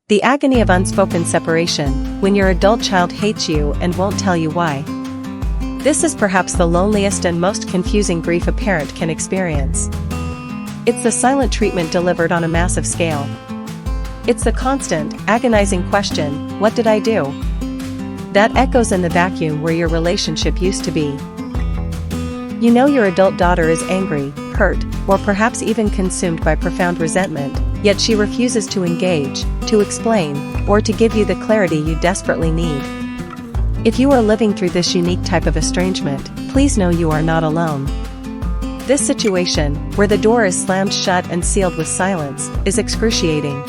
The agony of unspoken separation, when your adult child hates you and won't tell you why. This is perhaps the loneliest and most confusing grief a parent can experience. It's the silent treatment delivered on a massive scale. It's the constant, agonizing question, "What did I do?" that echoes in the vacuum where your relationship used to be. You know your adult daughter is angry, hurt, or perhaps even consumed by profound resentment, yet she refuses to engage, to explain, or to give you the clarity you desperately need. If you are living through this unique type of estrangement, please know you are not alone. This situation, where the door is slammed shut and sealed with silence, is excruciating.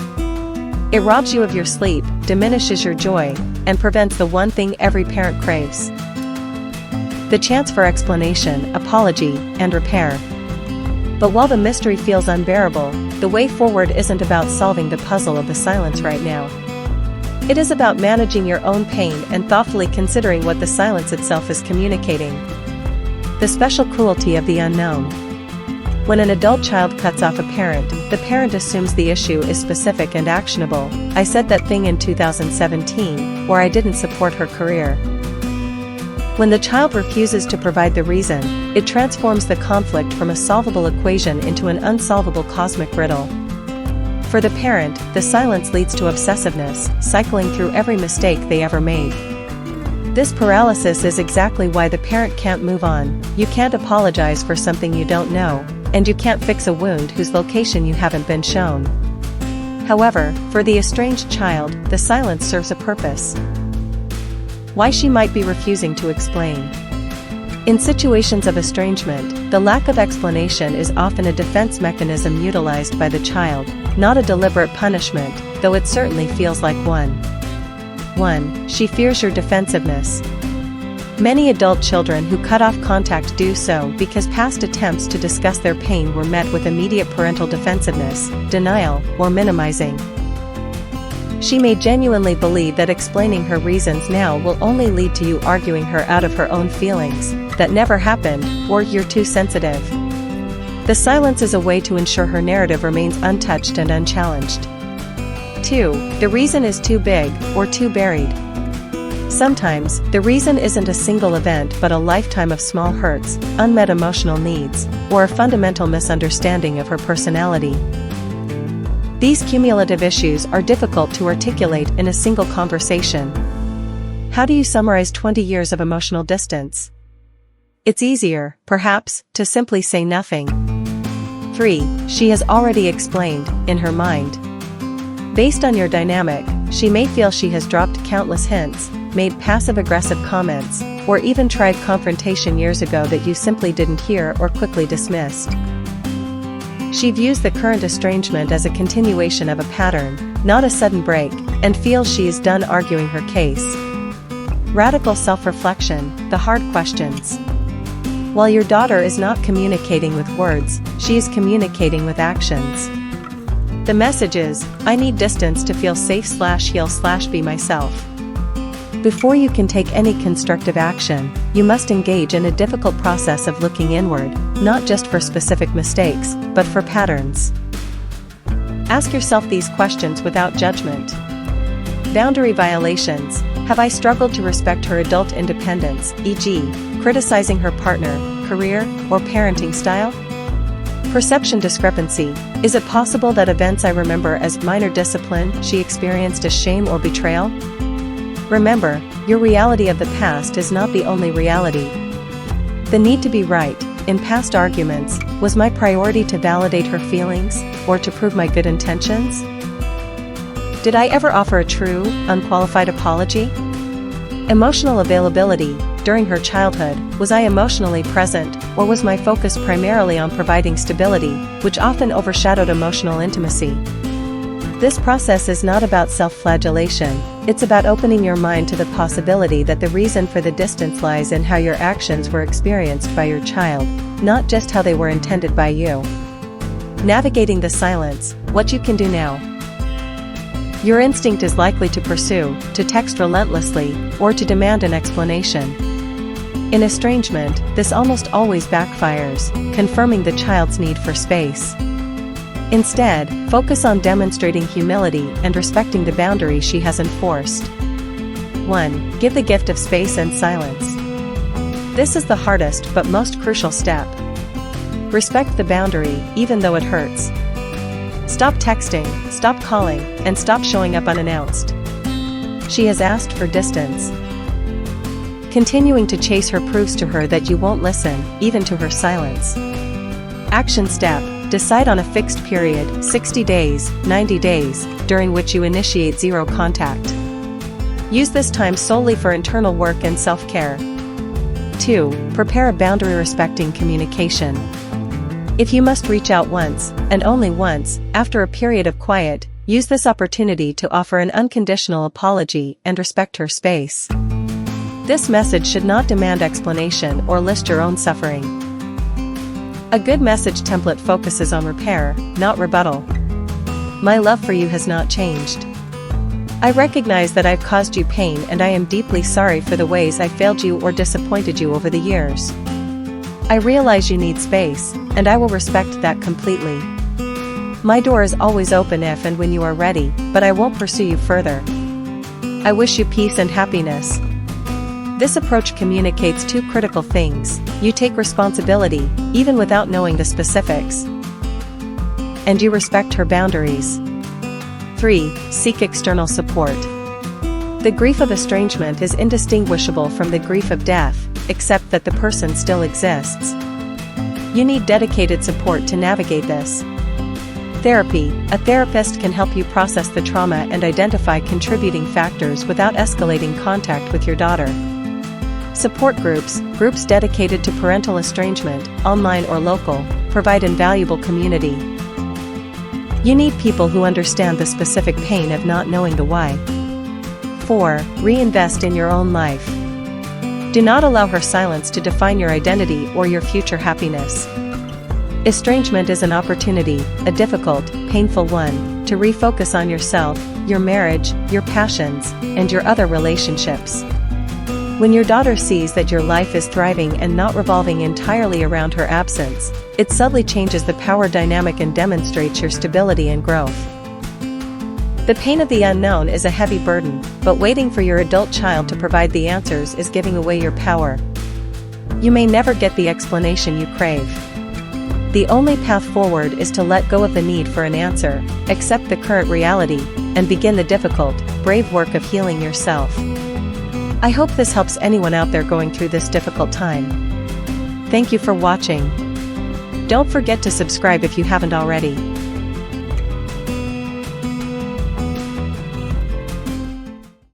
It robs you of your sleep, diminishes your joy, and prevents the one thing every parent craves: the chance for explanation, apology, and repair. But while the mystery feels unbearable, the way forward isn't about solving the puzzle of the silence right now. It is about managing your own pain and thoughtfully considering what the silence itself is communicating. The special cruelty of the unknown. When an adult child cuts off a parent, the parent assumes the issue is specific and actionable. "I said that thing in 2017, or I didn't support her career." When the child refuses to provide the reason, it transforms the conflict from a solvable equation into an unsolvable cosmic riddle. For the parent, the silence leads to obsessiveness, cycling through every mistake they ever made. This paralysis is exactly why the parent can't move on. You can't apologize for something you don't know, and you can't fix a wound whose location you haven't been shown. However, for the estranged child, the silence serves a purpose. Why she might be refusing to explain. In situations of estrangement, the lack of explanation is often a defense mechanism utilized by the child, not a deliberate punishment, though it certainly feels like one. 1. She fears your defensiveness. Many adult children who cut off contact do so because past attempts to discuss their pain were met with immediate parental defensiveness, denial, or minimizing. She may genuinely believe that explaining her reasons now will only lead to you arguing her out of her own feelings, that never happened, or you're too sensitive. The silence is a way to ensure her narrative remains untouched and unchallenged. 2. The reason is too big, or too buried. Sometimes, the reason isn't a single event but a lifetime of small hurts, unmet emotional needs, or a fundamental misunderstanding of her personality. These cumulative issues are difficult to articulate in a single conversation. How do you summarize 20 years of emotional distance? It's easier, perhaps, to simply say nothing. 3. She has already explained, in her mind. Based on your dynamic, she may feel she has dropped countless hints, made passive-aggressive comments, or even tried confrontation years ago that you simply didn't hear or quickly dismissed. She views the current estrangement as a continuation of a pattern, not a sudden break, and feels she is done arguing her case. Radical self-reflection, the hard questions. While your daughter is not communicating with words, she is communicating with actions. The message is, "I need distance to feel safe/heal/be myself." Before you can take any constructive action, you must engage in a difficult process of looking inward, not just for specific mistakes, but for patterns. Ask yourself these questions without judgment. Boundary violations. Have I struggled to respect her adult independence, e.g., criticizing her partner, career, or parenting style? Perception discrepancy. Is it possible that events I remember as minor discipline she experienced as shame or betrayal? Remember, your reality of the past is not the only reality. The need to be right. In past arguments, was my priority to validate her feelings, or to prove my good intentions? Did I ever offer a true, unqualified apology? Emotional availability. During her childhood, was I emotionally present, or was my focus primarily on providing stability, which often overshadowed emotional intimacy? This process is not about self-flagellation, it's about opening your mind to the possibility that the reason for the distance lies in how your actions were experienced by your child, not just how they were intended by you. Navigating the silence, what you can do now. Your instinct is likely to pursue, to text relentlessly, or to demand an explanation. In estrangement, this almost always backfires, confirming the child's need for space. Instead, focus on demonstrating humility and respecting the boundary she has enforced. 1. Give the gift of space and silence. This is the hardest but most crucial step. Respect the boundary, even though it hurts. Stop texting, stop calling, and stop showing up unannounced. She has asked for distance. Continuing to chase her proves to her that you won't listen, even to her silence. Action step: decide on a fixed period, 60 days, 90 days, during which you initiate zero contact. Use this time solely for internal work and self-care. 2. Prepare a boundary-respecting communication. If you must reach out once, and only once, after a period of quiet, use this opportunity to offer an unconditional apology and respect her space. This message should not demand explanation or list your own suffering. A good message template focuses on repair, not rebuttal. My love for you has not changed. I recognize that I've caused you pain and I am deeply sorry for the ways I failed you or disappointed you over the years. I realize you need space, and I will respect that completely. My door is always open if and when you are ready, but I won't pursue you further. I wish you peace and happiness. This approach communicates two critical things: you take responsibility, even without knowing the specifics, and you respect her boundaries. 3. Seek external support. The grief of estrangement is indistinguishable from the grief of death, except that the person still exists. You need dedicated support to navigate this. Therapy: a therapist can help you process the trauma and identify contributing factors without escalating contact with your daughter. Support groups dedicated to parental estrangement, online or local, provide invaluable community. You need people who understand the specific pain of not knowing the why. 4. Reinvest in your own life. Do not allow her silence to define your identity or your future happiness. Estrangement is an opportunity, a difficult, painful one, to refocus on yourself, your marriage, your passions, and your other relationships. When your daughter sees that your life is thriving and not revolving entirely around her absence, it subtly changes the power dynamic and demonstrates your stability and growth. The pain of the unknown is a heavy burden, but waiting for your adult child to provide the answers is giving away your power. You may never get the explanation you crave. The only path forward is to let go of the need for an answer, accept the current reality, and begin the difficult, brave work of healing yourself. I hope this helps anyone out there going through this difficult time. Thank you for watching. Don't forget to subscribe if you haven't already.